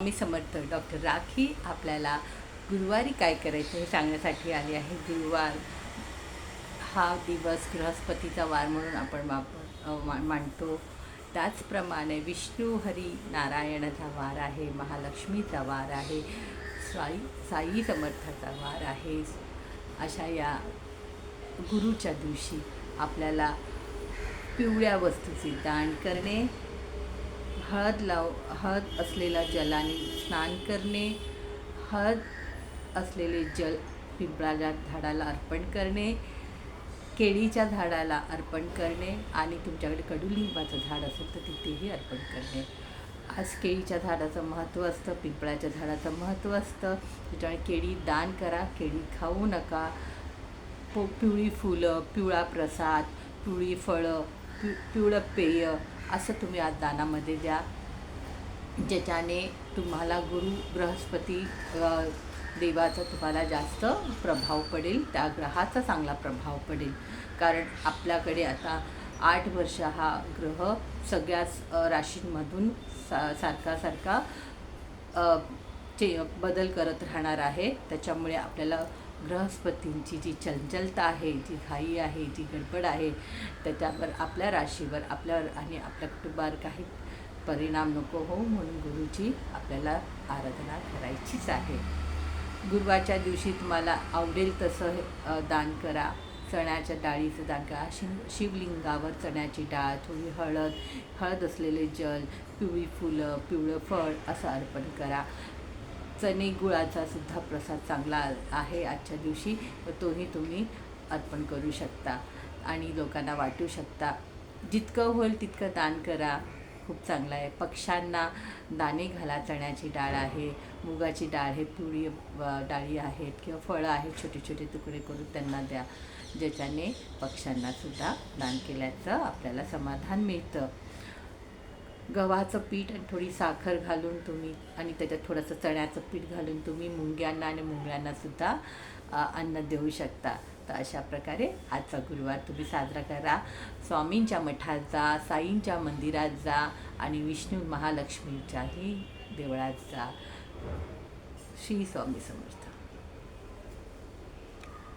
मी समर्थ doctor rakhi आपल्याला गुरुवारी काय करायचं हे सांगण्यासाठी आले आहे. गुरुवार हा दिवस बृहस्पतीचा वार म्हणून आपण मानतो. त्याचप्रमाणे विष्णू हरी नारायणाचा वार आहे, महालक्ष्मीचा वार आहे, साई समर्थाचा वार आहे. अशा या गुरुच्या दिवशी आपल्याला पिवळ्या वस्तूचे दान करणे, हळद असलेल्या जलाने स्नान करणे, हळद असलेले जल पिंपळाच्या झाडाला अर्पण करणे, केळीच्या झाडाला अर्पण करणे आणि तुमच्याकडे कडुलिंबाचं झाड असेल तर तिथेही अर्पण करणे. आज केळीच्या झाडाचं महत्त्व असतं, पिंपळाच्या झाडाचं महत्त्व असतं. त्याच्यामुळे केळी दान करा, केळी खाऊ नका. पिवळी फुलं, पिवळा प्रसाद, पिवळी फळं, पिवळं पेय असं तुम्ही आज दानामध्ये द्या, ज्याच्याने तुम्हाला गुरु बृहस्पती देवाचा तुम्हाला जास्त प्रभाव पडेल, त्या ग्रहाचा चांगला प्रभाव पडेल. कारण आपल्याकडे आता 8 वर्ष हा ग्रह सगळ्याच राशींमधून सारखा बदल करत राहणार आहे. त्याच्यामुळे आपल्याला बृहस्पतींची जी चंचलता आहे, जी घाई आहे, जी गडबड आहे, त्याच्यावर आपल्या राशीवर आपल्यावर आणि आपल्या कुटुंबावर काही परिणाम नको हो, म्हणून गुरुची आपल्याला आराधना करायचीच आहे. गुरुवारच्या दिवशी तुम्हाला आवडेल तसं दान करा. चण्याच्या डाळीचं दान करा. शिवलिंगावर चण्याची डाळ, थोडी हळद असलेले जल, पिवळी फुलं, पिवळं फळ असं अर्पण करा. चणे गुळाचा सुद्धा प्रसाद चांगला आहे आजच्या दिवशी, व तोही तुम्ही अर्पण करू शकता आणि लोकांना वाटू शकता. जितकं होईल तितकं दान करा, खूप चांगलं आहे. पक्ष्यांना दाणे घाला. चण्याची डाळ आहे, मुगाची डाळ आहे, पिवळी डाळी आहेत किंवा फळं आहेत, छोटे छोटे तुकडे करून त्यांना द्या, ज्याच्याने पक्ष्यांनासुद्धा दान केल्याचं आपल्याला समाधान मिळतं. गव्हाचं पीठ आणि थोडी साखर घालून तुम्ही आणि त्याच्यात थोडंसं चण्याचं पीठ घालून तुम्ही मुंग्यांना आणि मुंगळ्यांनासुद्धा अन्न देऊ शकता. तर अशा प्रकारे आजचा गुरुवार तुम्ही साजरा करा. स्वामींच्या मठात जा, साईंच्या मंदिरात जा आणि विष्णू महालक्ष्मीच्याही देवळात जा. श्री स्वामी समर्थ.